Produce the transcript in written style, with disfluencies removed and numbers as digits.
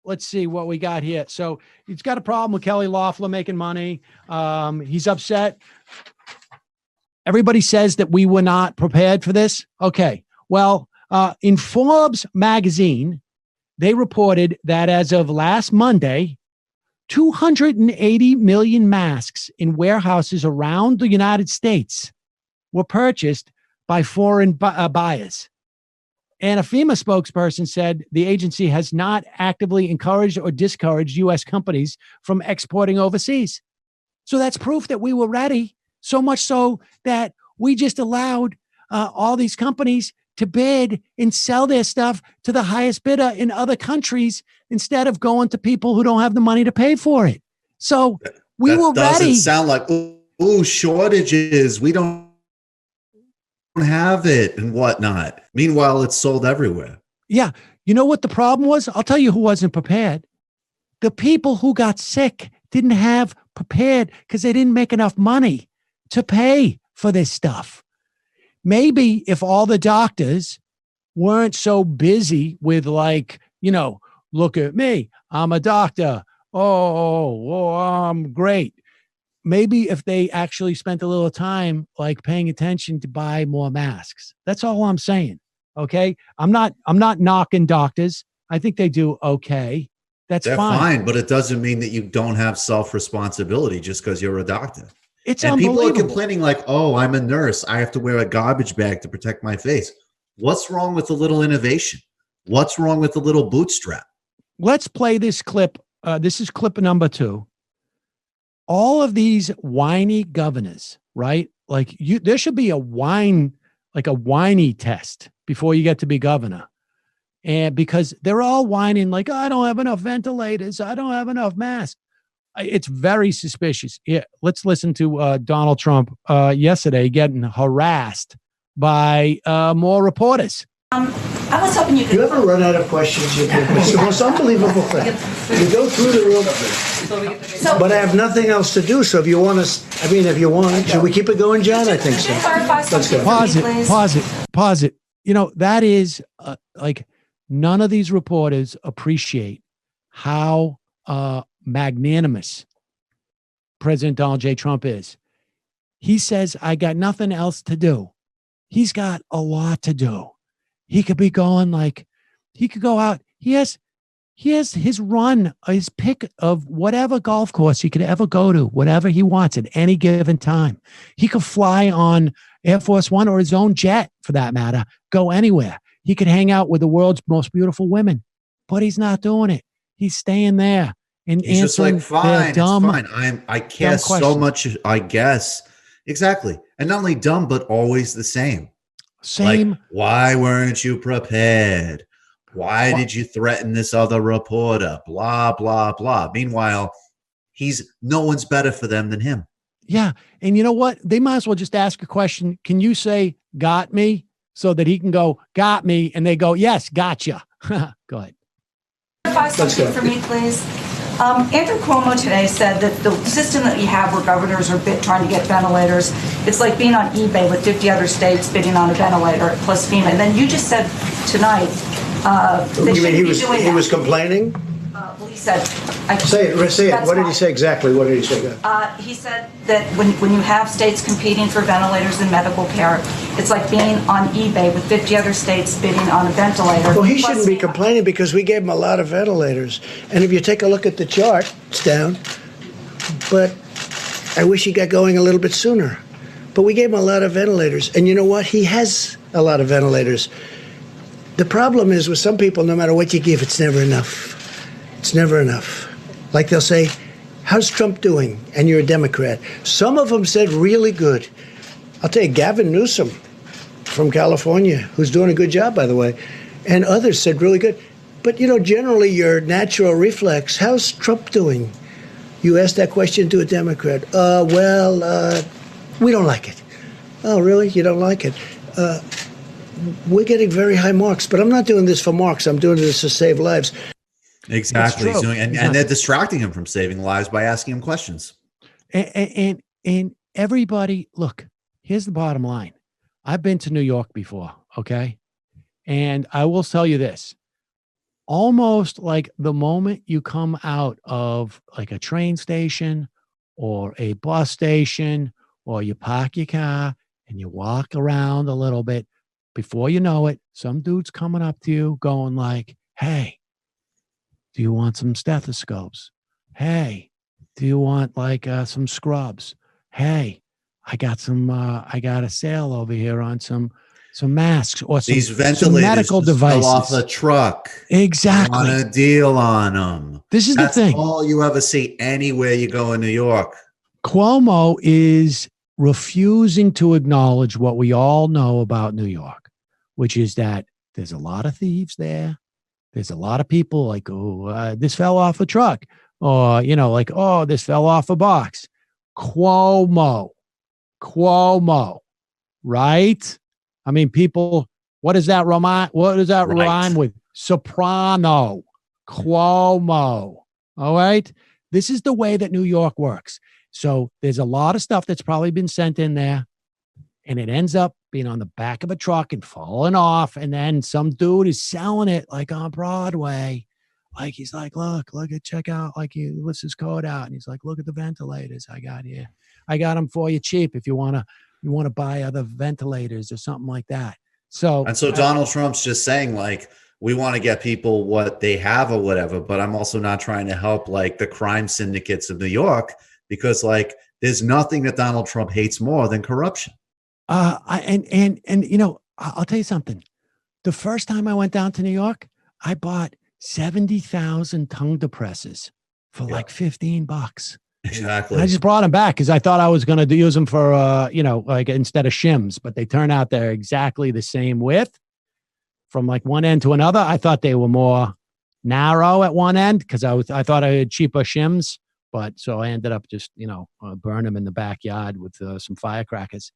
Let's see what we got here. So he's got a problem with Kelly Loeffler making money. He's upset. Everybody says that we were not prepared for this. Okay. Well, in Forbes magazine, they reported that as of last Monday, 280 million masks in warehouses around the United States were purchased by foreign buyers. And a FEMA spokesperson said the agency has not actively encouraged or discouraged U.S. companies from exporting overseas. So that's proof that we were ready, so much so that we just allowed all these companies to bid and sell their stuff to the highest bidder in other countries instead of going to people who don't have the money to pay for it. So we were ready. That doesn't sound like, ooh, shortages. We don't have it and whatnot. Meanwhile, it's sold everywhere. Yeah. You know what the problem was? I'll tell you who wasn't prepared. The people who got sick didn't have prepared because they didn't make enough money to pay for this stuff. Maybe if all the doctors weren't so busy with look at me, I'm a doctor. Oh, I'm great. Maybe if they actually spent a little time paying attention to buy more masks. That's all I'm saying. Okay. I'm not knocking doctors. I think they do okay. They're fine, but it doesn't mean that you don't have self-responsibility just because you're a doctor. It's and unbelievable. People are complaining oh, I'm a nurse. I have to wear a garbage bag to protect my face. What's wrong with a little innovation? What's wrong with a little bootstrap? Let's play this clip. This is clip number 2. All of these whiny governors, right? There should be a whiny test before you get to be governor. And because they're all whining I don't have enough ventilators. I don't have enough masks. It's very suspicious. Yeah, let's listen to Donald Trump yesterday getting harassed by more reporters. I was hoping you could. You ever run out of questions? It's the most unbelievable thing. You go through the room, but I have nothing else to do. So if you want to, if you want, should we keep it going, John? I think so. Let's go. Pause it. That is none of these reporters appreciate how magnanimous President Donald J. Trump is. He says, I got nothing else to do. He's got a lot to do. He could be going he could go out. He has his run, his pick of whatever golf course he could ever go to, whatever he wants at any given time. He could fly on Air Force One or his own jet for that matter, go anywhere. He could hang out with the world's most beautiful women, but he's not doing it. He's staying there and he's answering just fine, dumb, it's fine. I care so much, I guess. Exactly. And not only dumb, but always the same. Why weren't you prepared? Why did you threaten this other reporter? Blah, blah, blah. Meanwhile, no one's better for them than him. Yeah. And you know what? They might as well just ask a question. Can you say, got me? So that he can go, got me. And they go, yes, gotcha. Go ahead. Let's go. For me, please. Andrew Cuomo today said that the system that we have where governors are trying to get ventilators, it's like being on eBay with 50 other states bidding on a ventilator plus FEMA. And then you just said tonight you mean he was complaining? Well, he said... Say it. What did he say exactly? What did he say? He said that when you have states competing for ventilators in medical care, it's like being on eBay with 50 other states bidding on a ventilator. Well, he shouldn't be complaining because we gave him a lot of ventilators. And if you take a look at the chart, it's down. But I wish he got going a little bit sooner. But we gave him a lot of ventilators. And you know what? He has a lot of ventilators. The problem is with some people, no matter what you give, it's never enough. It's never enough. Like they'll say, how's Trump doing? And you're a Democrat. Some of them said really good. I'll tell you, Gavin Newsom from California, who's doing a good job, by the way, and others said really good. But, generally your natural reflex, how's Trump doing? You ask that question to a Democrat. We don't like it. Oh, really? You don't like it? We're getting very high marks, but I'm not doing this for marks. I'm doing this to save lives. Exactly. And they're distracting him from saving lives by asking him questions. And everybody, look, here's the bottom line. I've been to New York before, okay? And I will tell you this. Almost like the moment you come out of like a train station or a bus station, or you park your car and you walk around a little bit, before you know it, some dude's coming up to you going like, hey, do you want some stethoscopes? Hey, do you want like some scrubs? Hey, I got a sale over here on some masks or these some ventilators medical just devices. fell off a truck. Exactly. On a deal on them. This is That's the thing. all you ever see anywhere you go in New York. Cuomo is refusing to acknowledge what we all know about New York, which is that there's a lot of thieves there. There's a lot of people like, oh, this fell off a truck. Or, like, oh, this fell off a box. Cuomo, right? I mean, people, what does that rhyme with? Soprano, Cuomo. All right. This is the way that New York works. So there's a lot of stuff that's probably been sent in there, and it ends up being on the back of a truck and falling off. And then some dude is selling it like on Broadway. Like he's like, look at, check out, like he lists his code out. And he's like, look at the ventilators I got here. I got them for you cheap if you want to buy other ventilators or something like that. So Donald Trump's just saying like, we want to get people what they have or whatever, but I'm also not trying to help like the crime syndicates of New York, because like there's nothing that Donald Trump hates more than corruption. I'll tell you something. The first time I went down to New York, I bought 70,000 tongue depressors for like $15. Exactly. And I just brought them back because I thought I was going to use them for, like instead of shims, but they turn out they're exactly the same width from like one end to another. I thought they were more narrow at one end because I thought I had cheaper shims, but so I ended up just, burn them in the backyard with some firecrackers.